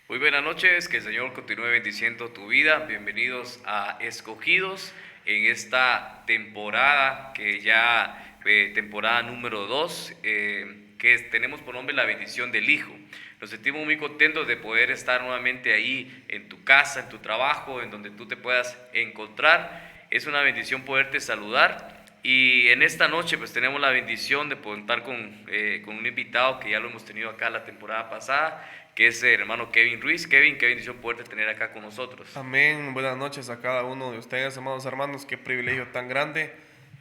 Muy buenas noches, que el Señor continúe bendiciendo tu vida. Bienvenidos a Escogidos en esta temporada que ya, temporada número 2, que tenemos por nombre la bendición del Hijo. Nos sentimos muy contentos de poder estar nuevamente ahí en tu casa, en tu trabajo, en donde tú te puedas encontrar. Es una bendición poderte saludar. Y en esta noche pues tenemos la bendición de contar con un invitado que ya lo hemos tenido acá la temporada pasada, que es el hermano Kevin Ruiz. Kevin, qué bendición poderte tener acá con nosotros. Amén. Buenas noches a cada uno de ustedes, amados hermanos. Qué privilegio tan grande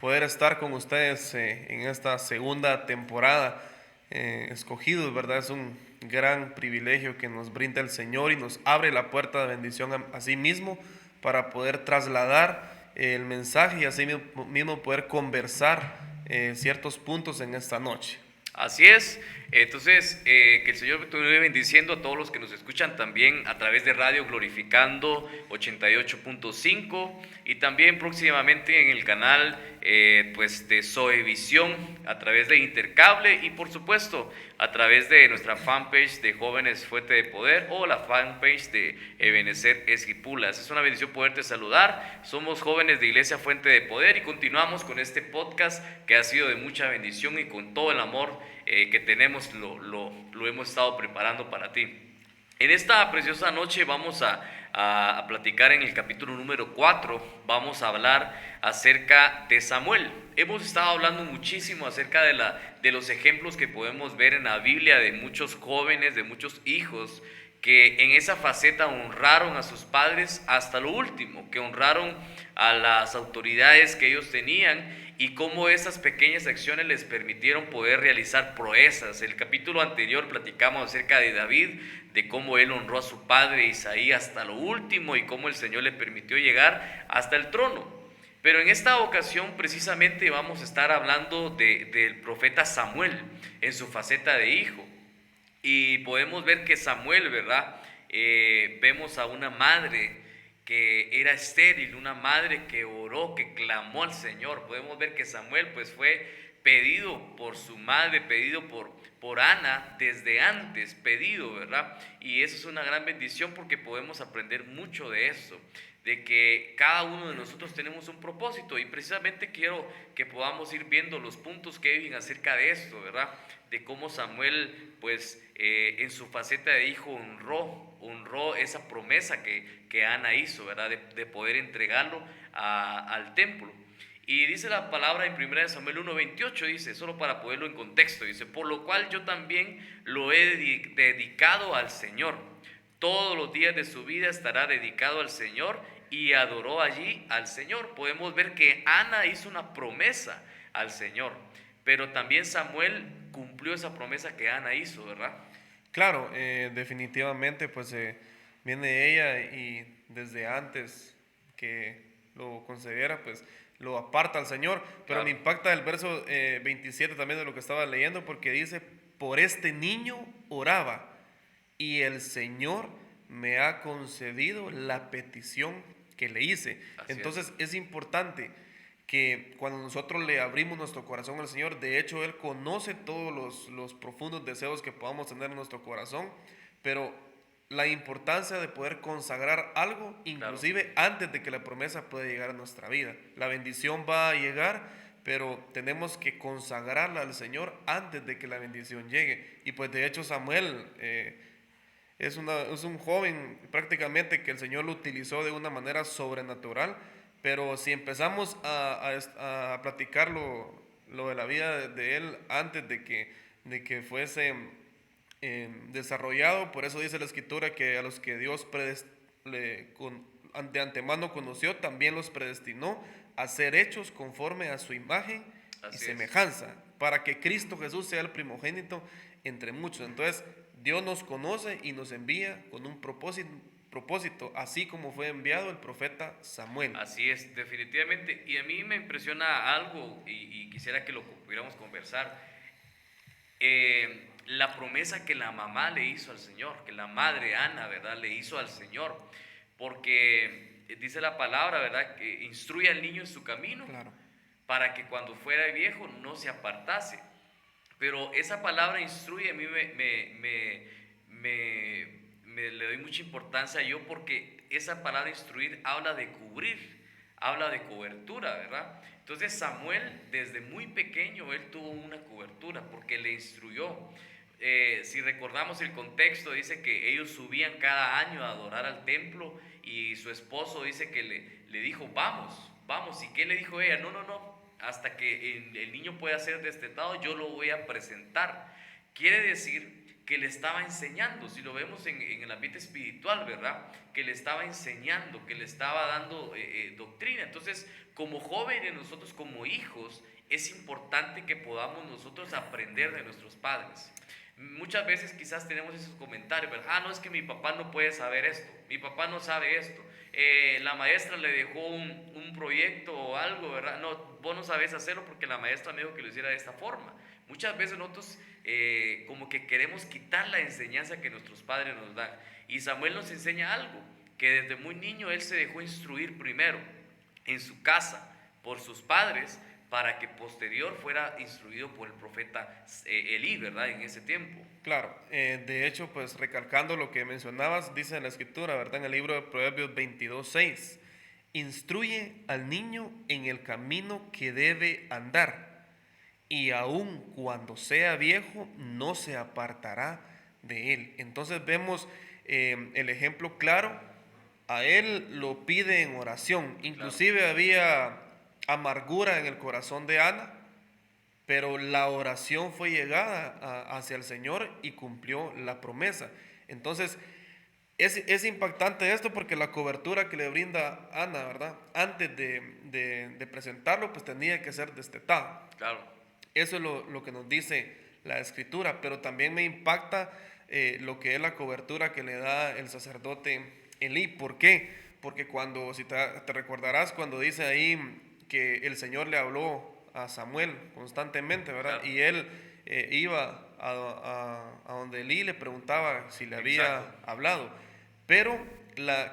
poder estar con ustedes en esta segunda temporada. Escogidos, ¿verdad? Es un gran privilegio que nos brinda el Señor y nos abre la puerta de bendición a sí mismo para poder trasladar el mensaje y así mismo poder conversar ciertos puntos en esta noche. Así es. Entonces, que el Señor continúe bendiciendo a todos los que nos escuchan también a través de Radio Glorificando 88.5 y también próximamente en el canal pues de Zoevisión a través de Intercable y por supuesto a través de nuestra fanpage de Jóvenes Fuente de Poder o la fanpage de Ebenezer Esquipulas. Es una bendición poderte saludar. Somos jóvenes de Iglesia Fuente de Poder y continuamos con este podcast que ha sido de mucha bendición y con todo el amor que tenemos lo hemos estado preparando para ti. En esta preciosa noche vamos a platicar en el capítulo número 4, vamos a hablar acerca de Samuel. Hemos estado hablando muchísimo acerca de los ejemplos que podemos ver en la Biblia de muchos jóvenes, de muchos hijos que en esa faceta honraron a sus padres hasta lo último, que honraron a las autoridades que ellos tenían y cómo esas pequeñas acciones les permitieron poder realizar proezas. El capítulo anterior platicamos acerca de David, de cómo él honró a su padre Isaí hasta lo último y cómo el Señor le permitió llegar hasta el trono. Pero en esta ocasión precisamente vamos a estar hablando del profeta Samuel en su faceta de hijo. Y podemos ver que Samuel, ¿verdad? Vemos a una madre que era estéril, una madre que oró, que clamó al Señor. Podemos ver que Samuel pues fue pedido por su madre, pedido por Ana desde antes, pedido, ¿verdad? Y eso es una gran bendición porque podemos aprender mucho de eso, de que cada uno de nosotros tenemos un propósito y precisamente quiero que podamos ir viendo los puntos que viven acerca de esto, ¿verdad? De cómo Samuel pues en su faceta de hijo honró esa promesa que Ana hizo, ¿verdad? De poder entregarlo al templo. Y dice la palabra en 1 Samuel 1:28, dice, solo para ponerlo en contexto, dice, por lo cual yo también lo he dedicado al Señor. Todos los días de su vida estará dedicado al Señor y adoró allí al Señor. Podemos ver que Ana hizo una promesa al Señor, pero también Samuel cumplió esa promesa que Ana hizo, ¿verdad? Claro, definitivamente pues viene ella y desde antes que lo considera pues lo aparta al Señor, pero me Claro. impacta el verso 27 también de lo que estaba leyendo porque dice, por este niño oraba y el Señor me ha concedido la petición que le hice. Así es. Entonces es importante que cuando nosotros le abrimos nuestro corazón al Señor, de hecho Él conoce todos los profundos deseos que podamos tener en nuestro corazón, pero la importancia de poder consagrar algo, Claro. inclusive antes de que la promesa pueda llegar a nuestra vida. La bendición va a llegar, pero tenemos que consagrarla al Señor antes de que la bendición llegue. Y pues de hecho Samuel es un joven prácticamente que el Señor lo utilizó de una manera sobrenatural, pero si empezamos a platicar lo de la vida de él antes de que fuese desarrollado, por eso dice la Escritura que a los que Dios de antemano conoció, también los predestinó a ser hechos conforme a su imagen y Así es. semejanza, para que Cristo Jesús sea el primogénito entre muchos. Entonces, Dios nos conoce y nos envía con un propósito, así como fue enviado el profeta Samuel. Así es, definitivamente. Y a mí me impresiona algo y quisiera que lo pudiéramos conversar. La promesa que la mamá le hizo al Señor, que la madre Ana, ¿verdad? Le hizo al Señor. Porque dice la palabra, ¿verdad? Que instruye al niño en su camino Claro, para que cuando fuera viejo no se apartase. Pero esa palabra instruye a mí le doy mucha importancia yo porque esa palabra instruir habla de cubrir, habla de cobertura, ¿verdad? Entonces Samuel desde muy pequeño él tuvo una cobertura porque le instruyó. Si recordamos el contexto, dice que ellos subían cada año a adorar al templo y su esposo dice que le dijo, vamos, vamos. ¿Y qué le dijo ella? No, no, no, hasta que el niño pueda ser destetado yo lo voy a presentar. Quiere decir que le estaba enseñando, si lo vemos en el ambiente espiritual, ¿verdad? Que le estaba enseñando, que le estaba dando doctrina. Entonces, como jóvenes, nosotros como hijos, es importante que podamos nosotros aprender de nuestros padres. Muchas veces quizás tenemos esos comentarios, ¿verdad? Ah, no, es que mi papá no puede saber esto, mi papá no sabe esto, la maestra le dejó un proyecto o algo, ¿verdad? No, vos no sabes hacerlo porque la maestra me dijo que lo hiciera de esta forma. Muchas veces nosotros como que queremos quitar la enseñanza que nuestros padres nos dan. Y Samuel nos enseña algo, que desde muy niño él se dejó instruir primero en su casa por sus padres para que posterior fuera instruido por el profeta Elí, ¿verdad? En ese tiempo. Claro, de hecho, pues recalcando lo que mencionabas, dice en la escritura, ¿verdad? En el libro de Proverbios 22:6, instruye al niño en el camino que debe andar, y aun cuando sea viejo, no se apartará de él. Entonces vemos el ejemplo claro, a él lo pide en oración, inclusive Claro. había amargura en el corazón de Ana, pero la oración fue llegada hacia el Señor y cumplió la promesa. Entonces, es impactante esto porque la cobertura que le brinda Ana, ¿verdad? Antes de presentarlo, pues tenía que ser destetado. Claro. Eso es lo que nos dice la escritura, pero también me impacta lo que es la cobertura que le da el sacerdote Elí. ¿Por qué? Porque cuando, si te recordarás, cuando dice ahí que el Señor le habló a Samuel constantemente, ¿verdad? Claro. Y él iba a donde Elí le preguntaba si le había Exacto. hablado. Pero,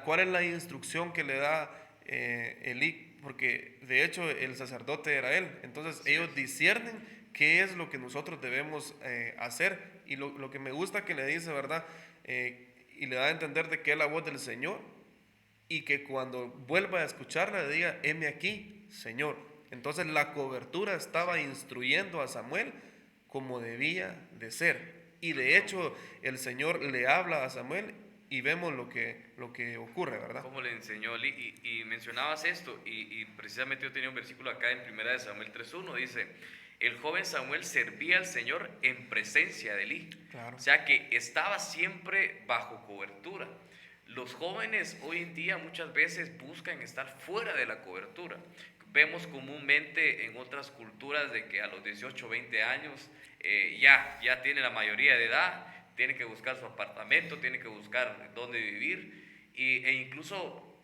¿cuál es la instrucción que le da Elí? Porque de hecho el sacerdote era él. Entonces Así ellos es. disciernen qué es lo que nosotros debemos hacer. Y lo que me gusta que le dice, ¿verdad? Y le da a entender de que es la voz del Señor y que cuando vuelva a escucharla le diga, heme aquí, Señor. Entonces la cobertura estaba instruyendo a Samuel como debía de ser. Y de hecho el Señor le habla a Samuel y vemos lo que ocurre, ¿verdad? Como le enseñó Eli, y mencionabas esto, y precisamente yo tenía un versículo acá en 1 Samuel 3:1, dice, el joven Samuel servía al Señor en presencia de Eli, Claro. o sea que estaba siempre bajo cobertura. Los jóvenes hoy en día muchas veces buscan estar fuera de la cobertura. Vemos comúnmente en otras culturas de que a los 18 20 años ya tiene la mayoría de edad, tiene que buscar su apartamento, tiene que buscar dónde vivir e incluso,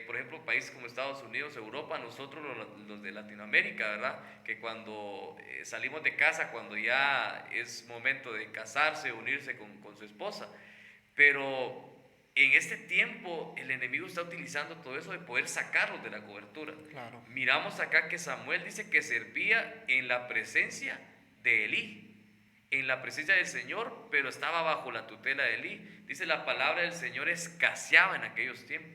por ejemplo, países como Estados Unidos, Europa, nosotros los de Latinoamérica, ¿verdad? Que cuando salimos de casa, cuando ya es momento de casarse, unirse con su esposa, pero en este tiempo el enemigo está utilizando todo eso de poder sacarlos de la cobertura. Claro. Miramos acá que Samuel dice que servía en la presencia de Elí, en la presencia del Señor, pero estaba bajo la tutela de Elí. Dice la palabra del Señor escaseaba en aquellos tiempos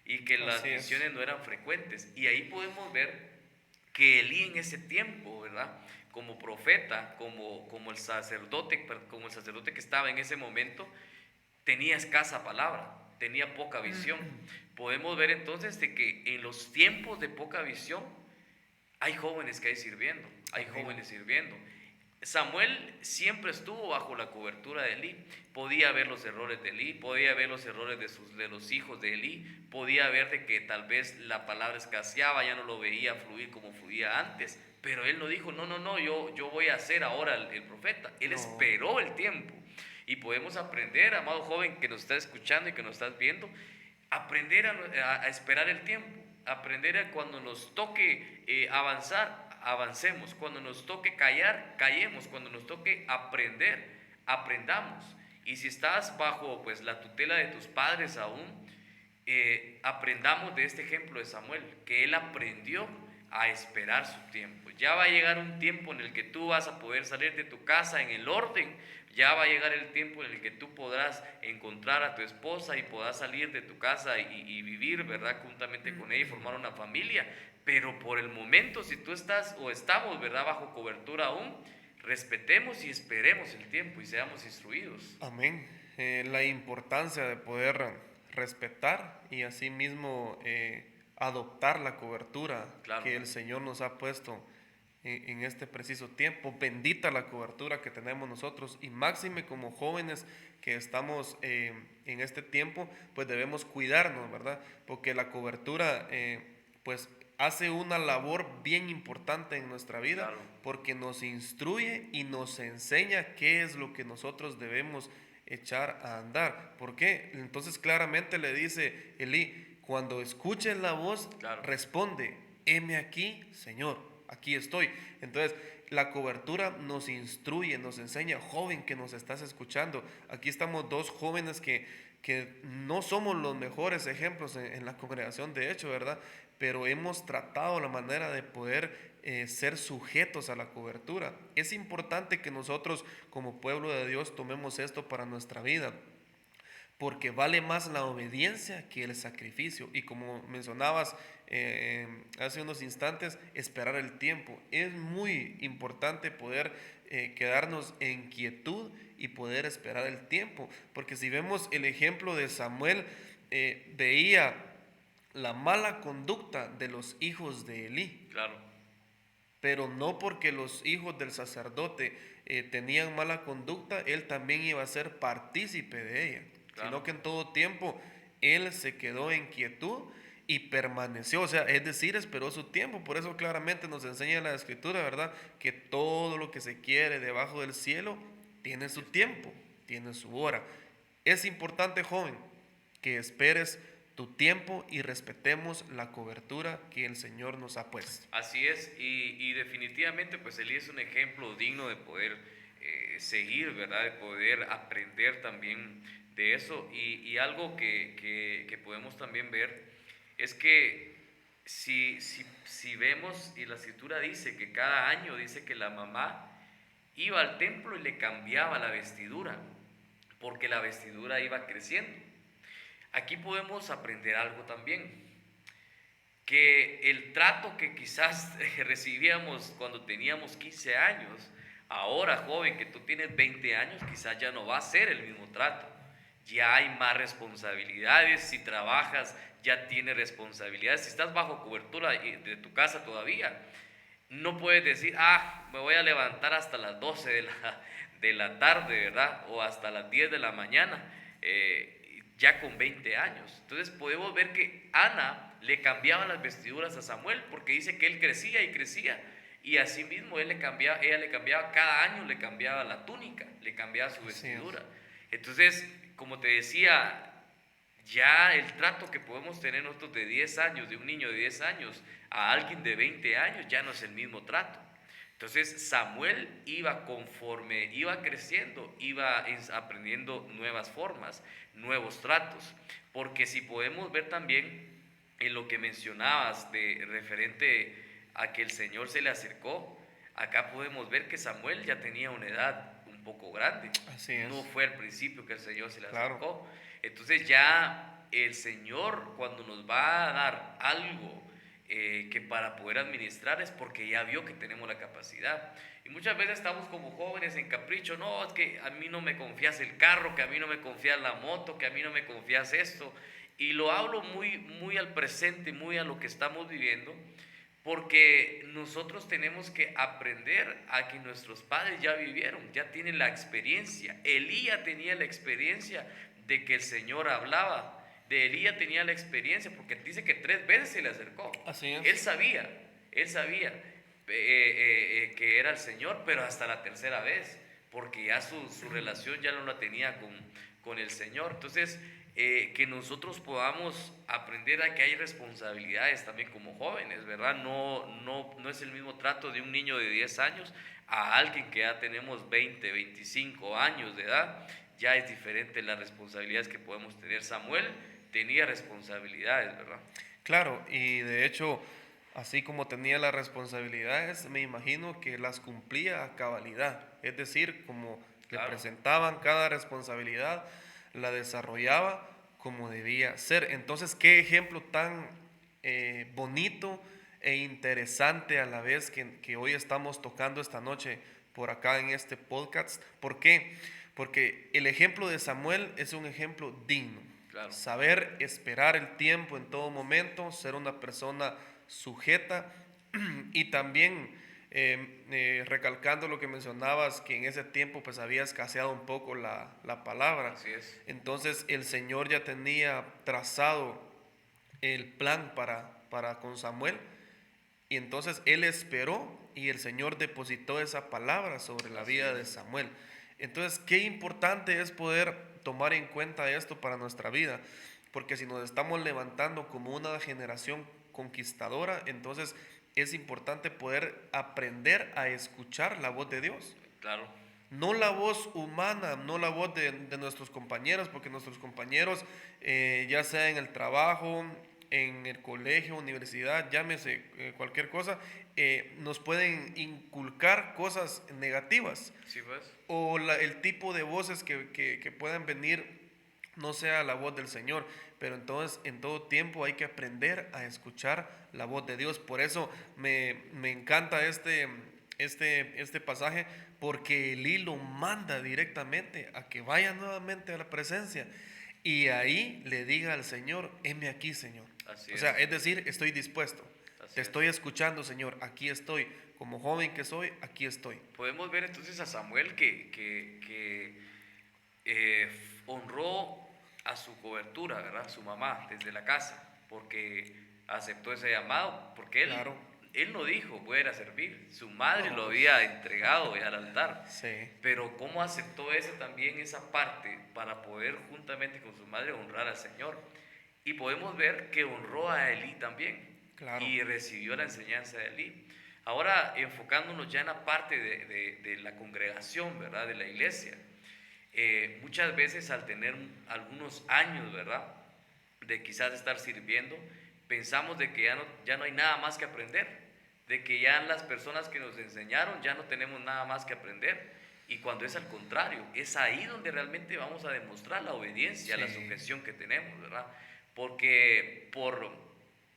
y que las Así es. visiones no eran frecuentes. Y ahí podemos ver que Elí en ese tiempo, ¿verdad? Como profeta, como el sacerdote que estaba en ese momento, tenía escasa palabra, tenía poca visión. Podemos ver entonces de que en los tiempos de poca visión hay jóvenes que hay sirviendo, hay Amén. jóvenes sirviendo. Samuel siempre estuvo bajo la cobertura de Elí, podía ver los errores de Elí, podía ver los errores de los hijos de Elí, podía ver de que tal vez la palabra escaseaba, ya no lo veía fluir como fluía antes, pero él no dijo, no, no, no, yo voy a ser ahora el profeta. Él No. esperó el tiempo. Y podemos aprender, amado joven que nos está escuchando y que nos estás viendo, aprender a esperar el tiempo, aprender a cuando nos toque avanzar, avancemos, cuando nos toque callar, callemos, cuando nos toque aprender, aprendamos. Y si estás bajo pues la tutela de tus padres aún, aprendamos de este ejemplo de Samuel, que él aprendió a esperar su tiempo. Ya va a llegar un tiempo en el que tú vas a poder salir de tu casa en el orden. Ya va a llegar el tiempo en el que tú podrás encontrar a tu esposa y podrás salir de tu casa y vivir, ¿verdad? Juntamente con ella y formar una familia. Pero por el momento, si tú estás o estamos, ¿verdad? Bajo cobertura aún, respetemos y esperemos el tiempo y seamos instruidos. Amén. La importancia de poder respetar y asimismo adoptar la cobertura Claro, que el Señor nos ha puesto en este preciso tiempo. Bendita la cobertura que tenemos nosotros y máxime como jóvenes que estamos en este tiempo, pues debemos cuidarnos, ¿verdad? Porque la cobertura pues hace una labor bien importante en nuestra vida claro, porque nos instruye y nos enseña qué es lo que nosotros debemos echar a andar. ¿Por qué? Entonces claramente le dice Elí, cuando escuches la voz, claro. responde, heme aquí, Señor, aquí estoy. Entonces, la cobertura nos instruye, nos enseña, joven que nos estás escuchando. Aquí estamos dos jóvenes que no somos los mejores ejemplos en la congregación, de hecho, ¿verdad? Pero hemos tratado la manera de poder ser sujetos a la cobertura. Es importante que nosotros como pueblo de Dios tomemos esto para nuestra vida, porque vale más la obediencia que el sacrificio. Y como mencionabas hace unos instantes, esperar el tiempo. Es muy importante poder quedarnos en quietud y poder esperar el tiempo, porque si vemos el ejemplo de Samuel, veía la mala conducta de los hijos de Elí, Claro, pero no porque los hijos del sacerdote tenían mala conducta, él también iba a ser partícipe de ella, claro. sino que en todo tiempo él se quedó en quietud y permaneció, o sea, es decir, esperó su tiempo. Por eso claramente nos enseña la escritura, ¿verdad? Que todo lo que se quiere debajo del cielo tiene su tiempo, tiene su hora. Es importante, joven, que esperes tu tiempo y respetemos la cobertura que el Señor nos ha puesto. Así es, y definitivamente pues Elí es un ejemplo digno de poder seguir, ¿verdad? De poder aprender también de eso. Y algo que podemos también ver es que si vemos, y la escritura dice que cada año dice que la mamá iba al templo y le cambiaba la vestidura, porque la vestidura iba creciendo. Aquí podemos aprender algo también, que el trato que quizás recibíamos cuando teníamos 15 años, ahora joven que tú tienes 20 años, quizás ya no va a ser el mismo trato. Ya hay más responsabilidades, si trabajas ya tienes responsabilidades, si estás bajo cobertura de tu casa todavía, no puedes decir, me voy a levantar hasta las 12 de la tarde, ¿verdad? O hasta las 10 de la mañana, ya con 20 años. Entonces podemos ver que Ana le cambiaba las vestiduras a Samuel porque dice que él crecía y crecía. Y asimismo ella le cambiaba cada año, le cambiaba la túnica, le cambiaba su vestidura. Entonces, como te decía, ya el trato que podemos tener nosotros de 10 años, de un niño de 10 años a alguien de 20 años, ya no es el mismo trato. Entonces Samuel iba conforme iba creciendo, iba aprendiendo nuevas formas, nuevos tratos. Porque si podemos ver también en lo que mencionabas de referente a que el Señor se le acercó, acá podemos ver que Samuel ya tenía una edad un poco grande. Así es. No fue al principio que el Señor se le Claro. acercó. Entonces ya el Señor cuando nos va a dar algo que para poder administrar es porque ya vio que tenemos la capacidad. Y muchas veces estamos como jóvenes en capricho, no, es que a mí no me confías el carro, que a mí no me confías la moto, que a mí no me confías esto. Y lo hablo muy, muy al presente, muy a lo que estamos viviendo, porque nosotros tenemos que aprender a que nuestros padres ya vivieron, ya tienen la experiencia. Elías tenía la experiencia de que el Señor hablaba. De Elías tenía la experiencia, porque dice que 3 veces se le acercó. Así es. Él sabía que era el Señor, pero hasta la tercera vez, porque ya su relación ya no la tenía con el Señor. Entonces, que nosotros podamos aprender a que hay responsabilidades también como jóvenes, ¿verdad? No es el mismo trato de un niño de 10 años a alguien que ya tenemos 20, 25 años de edad. Ya es diferente las responsabilidades que podemos tener. Samuel tenía responsabilidades, ¿verdad? Claro, y de hecho así como tenía las responsabilidades, me imagino que las cumplía a cabalidad. Es decir, como le Claro, presentaban cada responsabilidad, la desarrollaba como debía ser. Entonces, qué ejemplo tan bonito e interesante a la vez que hoy estamos tocando esta noche por acá en este podcast. ¿Por qué? Porque el ejemplo de Samuel es un ejemplo digno. claro. Saber esperar el tiempo en todo momento, ser una persona sujeta y también recalcando lo que mencionabas, que en ese tiempo pues había escaseado un poco la palabra. Así es. Entonces el Señor ya tenía trazado el plan para con Samuel y entonces él esperó y el Señor depositó esa palabra sobre la Así vida de es. Samuel. Entonces, qué importante es poder tomar en cuenta esto para nuestra vida, porque si nos estamos levantando como una generación conquistadora, entonces es importante poder aprender a escuchar la voz de Dios. Claro. No la voz humana, no la voz de nuestros compañeros, porque nuestros compañeros, ya sea en el trabajo, en el colegio, universidad, llámese cualquier cosa, nos pueden inculcar cosas negativas Sí, pues. o el tipo de voces que puedan venir no sea la voz del Señor, pero entonces en todo tiempo hay que aprender a escuchar la voz de Dios. Por eso me encanta este pasaje, porque Elí lo manda directamente a que vaya nuevamente a la presencia y ahí le diga al Señor, heme aquí, Señor. Así O sea, es. es decir, estoy dispuesto, Así te es. estoy escuchando, Señor, aquí estoy, como joven que soy, aquí estoy. Podemos ver entonces a Samuel que honró a su cobertura, ¿verdad? Su mamá desde la casa, porque aceptó ese llamado, porque Claro, él no dijo voy a ir a servir, su madre no, lo pues, había entregado ya al altar, sí, pero cómo aceptó también esa parte para poder juntamente con su madre honrar al Señor. Y podemos ver que honró a Elí también claro, y recibió la enseñanza de Elí. Ahora, enfocándonos ya en la parte de la congregación, ¿verdad? De la iglesia. Muchas veces al tener algunos años, ¿verdad? De quizás estar sirviendo, pensamos de que ya no hay nada más que aprender, de que ya las personas que nos enseñaron ya no tenemos nada más que aprender. Y cuando es al contrario, es ahí donde realmente vamos a demostrar la obediencia, la sí, sujeción que tenemos, ¿verdad? Porque por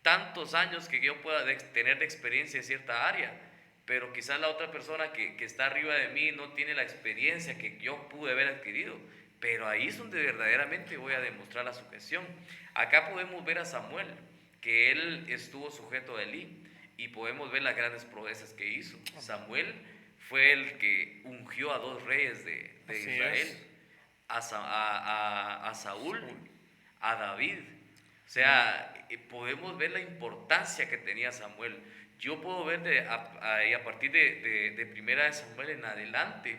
tantos años que yo pueda tener de experiencia en cierta área, pero quizás la otra persona que está arriba de mí no tiene la experiencia que yo pude haber adquirido, pero ahí es donde verdaderamente voy a demostrar la sujeción. Acá podemos ver a Samuel, que él estuvo sujeto a Elí, y podemos ver las grandes proezas que hizo. Samuel fue el que ungió a dos reyes de así Israel, es. a Saúl, Saúl. a David. O Mm, sea, podemos ver la importancia que tenía Samuel. Yo puedo ver a partir de primera de Samuel en adelante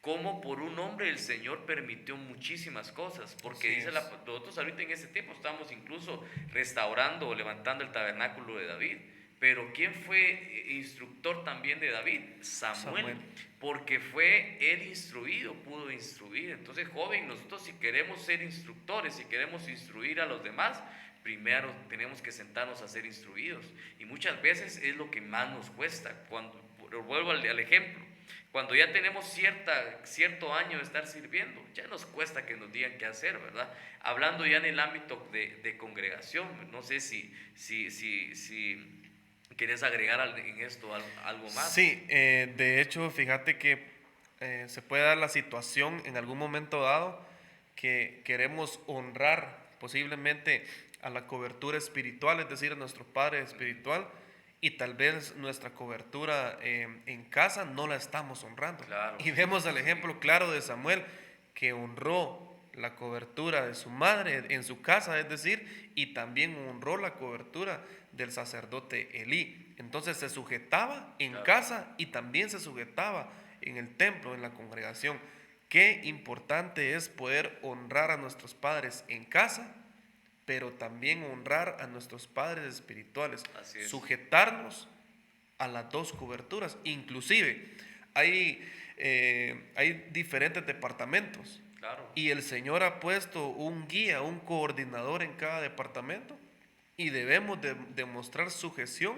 cómo por un hombre el Señor permitió muchísimas cosas, porque así dice es. nosotros ahorita en ese tiempo estamos incluso restaurando o levantando el tabernáculo de David, pero ¿quién fue instructor también de David? Samuel, Samuel. porque fue él instruido, pudo instruir. Entonces, joven, nosotros si queremos ser instructores, si queremos instruir a los demás, primero tenemos que sentarnos a ser instruidos. Y muchas veces es lo que más nos cuesta. Cuando, vuelvo al ejemplo, cuando ya tenemos cierto año de estar sirviendo, ya nos cuesta que nos digan qué hacer, ¿verdad? Hablando ya en el ámbito de congregación, no sé si quieres agregar en esto algo más. Sí, de hecho, fíjate que se puede dar la situación en algún momento dado que queremos honrar posiblemente a la cobertura espiritual, es decir, a nuestro Padre espiritual, y tal vez nuestra cobertura en casa no la estamos honrando. Claro, Y vemos el sí, ejemplo claro de Samuel, que honró la cobertura de su madre en su casa, es decir, y también honró la cobertura del sacerdote Elí. Entonces se sujetaba en claro, casa y también se sujetaba en el templo, en la congregación. Qué importante es poder honrar a nuestros padres en casa, pero también honrar a nuestros padres espirituales, así es, sujetarnos a las dos coberturas. Inclusive hay diferentes departamentos claro, y el Señor ha puesto un guía, un coordinador en cada departamento y debemos de demostrar sujeción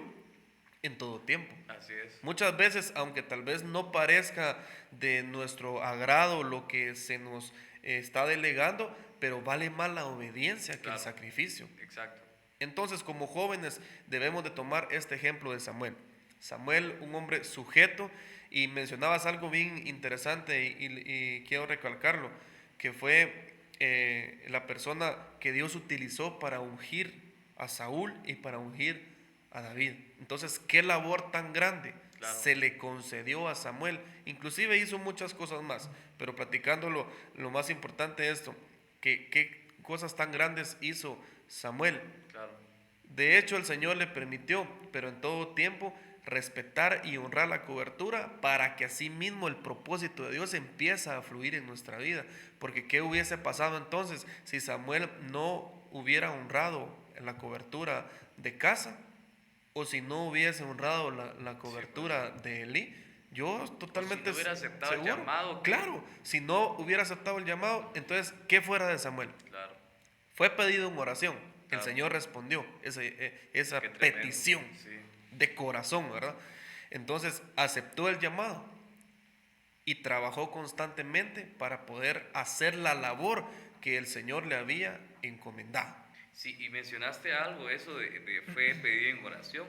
en todo tiempo. Así es. Muchas veces, aunque tal vez no parezca de nuestro agrado lo que se nos está delegando, pero vale más la obediencia que el Claro. sacrificio. Exacto. Entonces, como jóvenes, debemos de tomar este ejemplo de Samuel. Samuel, un hombre sujeto, y mencionabas algo bien interesante y quiero recalcarlo, que fue la persona que Dios utilizó para ungir a Saúl y para ungir a David. Entonces, qué labor tan grande Claro. se le concedió a Samuel. Inclusive hizo muchas cosas más, pero platicándolo, lo más importante es esto, que qué cosas tan grandes hizo Samuel. Claro. De hecho, el Señor le permitió, pero en todo tiempo, respetar y honrar la cobertura para que así mismo el propósito de Dios empiece a fluir en nuestra vida. Porque ¿qué hubiese pasado entonces si Samuel no hubiera honrado la cobertura de casa? O si no hubiese honrado la Sí, pues. cobertura de Elí. Yo O si totalmente no hubiera aceptado el seguro. llamado. Claro, si no hubiera aceptado el llamado, entonces, ¿qué fuera de Samuel? Claro. Fue pedido en oración. El Claro. Señor respondió esa Qué tremendo. petición Sí. de corazón, ¿verdad? Entonces aceptó el llamado y trabajó constantemente para poder hacer la labor que el Señor le había encomendado. Sí, y mencionaste algo, eso de fue pedido en oración.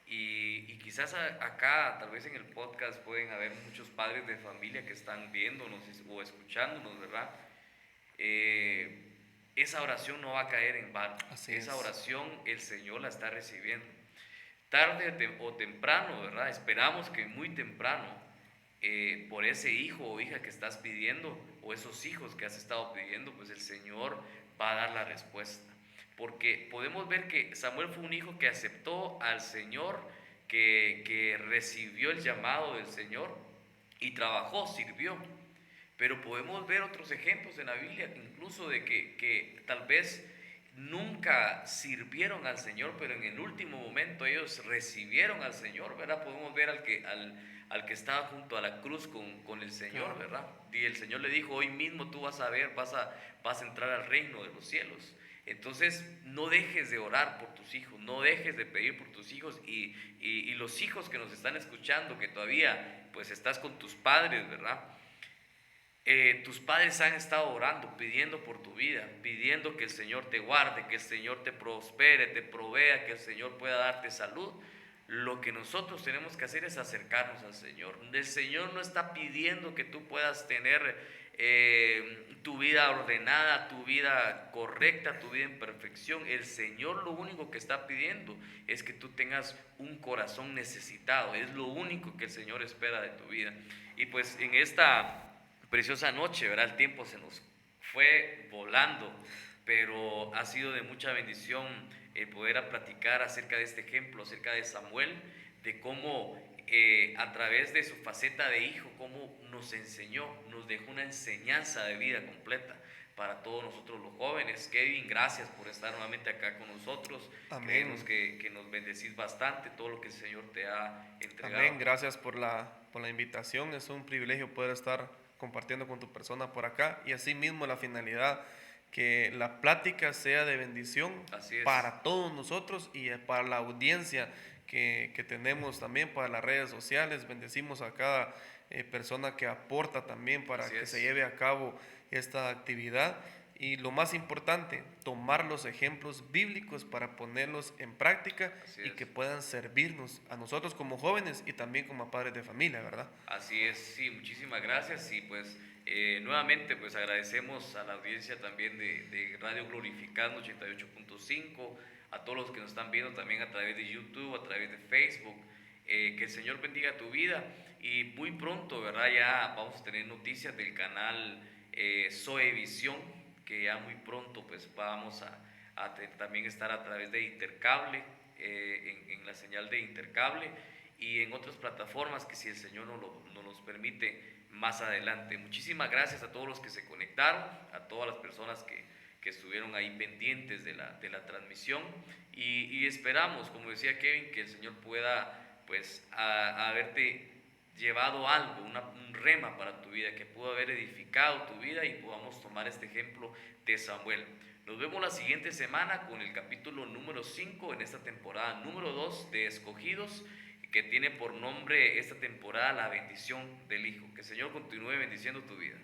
Y quizás acá, tal vez en el podcast, pueden haber muchos padres de familia que están viéndonos o escuchándonos, ¿verdad? Esa oración no va a caer en vano. Así Esa es. oración el Señor la está recibiendo. Tarde o temprano, ¿verdad? Esperamos que muy temprano, por ese hijo o hija que estás pidiendo, o esos hijos que has estado pidiendo, pues el Señor va a dar la respuesta. Porque podemos ver que Samuel fue un hijo que aceptó al Señor, que recibió el llamado del Señor y trabajó, sirvió. Pero podemos ver otros ejemplos en la Biblia, incluso de que tal vez nunca sirvieron al Señor, pero en el último momento ellos recibieron al Señor, ¿verdad? Podemos ver al que estaba junto a la cruz con el Señor, Claro. ¿verdad? Y el Señor le dijo, hoy mismo tú vas a ver, vas a entrar al reino de los cielos. Entonces, no dejes de orar por tus hijos, no dejes de pedir por tus hijos y los hijos que nos están escuchando, que todavía pues estás con tus padres, ¿verdad? Tus padres han estado orando, pidiendo por tu vida, pidiendo que el Señor te guarde, que el Señor te prospere, te provea, que el Señor pueda darte salud. Lo que nosotros tenemos que hacer es acercarnos al Señor. El Señor no está pidiendo que tú puedas tener tu vida ordenada, tu vida correcta, tu vida en perfección. El Señor lo único que está pidiendo es que tú tengas un corazón necesitado. Es lo único que el Señor espera de tu vida. Y pues en esta preciosa noche, ¿verdad? El tiempo se nos fue volando, pero ha sido de mucha bendición poder platicar acerca de este ejemplo, acerca de Samuel, de cómo a través de su faceta de hijo, cómo nos enseñó, nos dejó una enseñanza de vida completa para todos nosotros los jóvenes. Kevin, gracias por estar nuevamente acá con nosotros. Amén. Creemos que nos bendecís bastante todo lo que el Señor te ha entregado. Amén. Gracias por la invitación. Es un privilegio poder estar compartiendo con tu persona por acá y así mismo la finalidad que la plática sea de bendición para todos nosotros y para la audiencia que tenemos también para las redes sociales. Bendecimos a cada persona que aporta también para que se lleve a cabo esta actividad. Y lo más importante, tomar los ejemplos bíblicos para ponerlos en práctica y que puedan servirnos a nosotros como jóvenes y también como padres de familia, ¿verdad? Así es, sí, muchísimas gracias y pues nuevamente pues agradecemos a la audiencia también de Radio Glorificando 88.5, a todos los que nos están viendo también a través de YouTube, a través de Facebook. Que el Señor bendiga tu vida y muy pronto, ¿verdad? Ya vamos a tener noticias del canal Zoe Visión, que ya muy pronto pues vamos a también estar a través de Intercable, en la señal de Intercable y en otras plataformas que si el Señor nos los permite más adelante. Muchísimas gracias a todos los que se conectaron, a todas las personas que estuvieron ahí pendientes de la transmisión y esperamos, como decía Kevin, que el Señor pueda pues haberte llevado algo, un rema para tu vida, que pudo haber edificado tu vida y podamos tomar este ejemplo de Samuel. Nos vemos la siguiente semana con el capítulo número 5 en esta temporada número 2 de Escogidos, que tiene por nombre esta temporada la bendición del Hijo. Que el Señor continúe bendiciendo tu vida.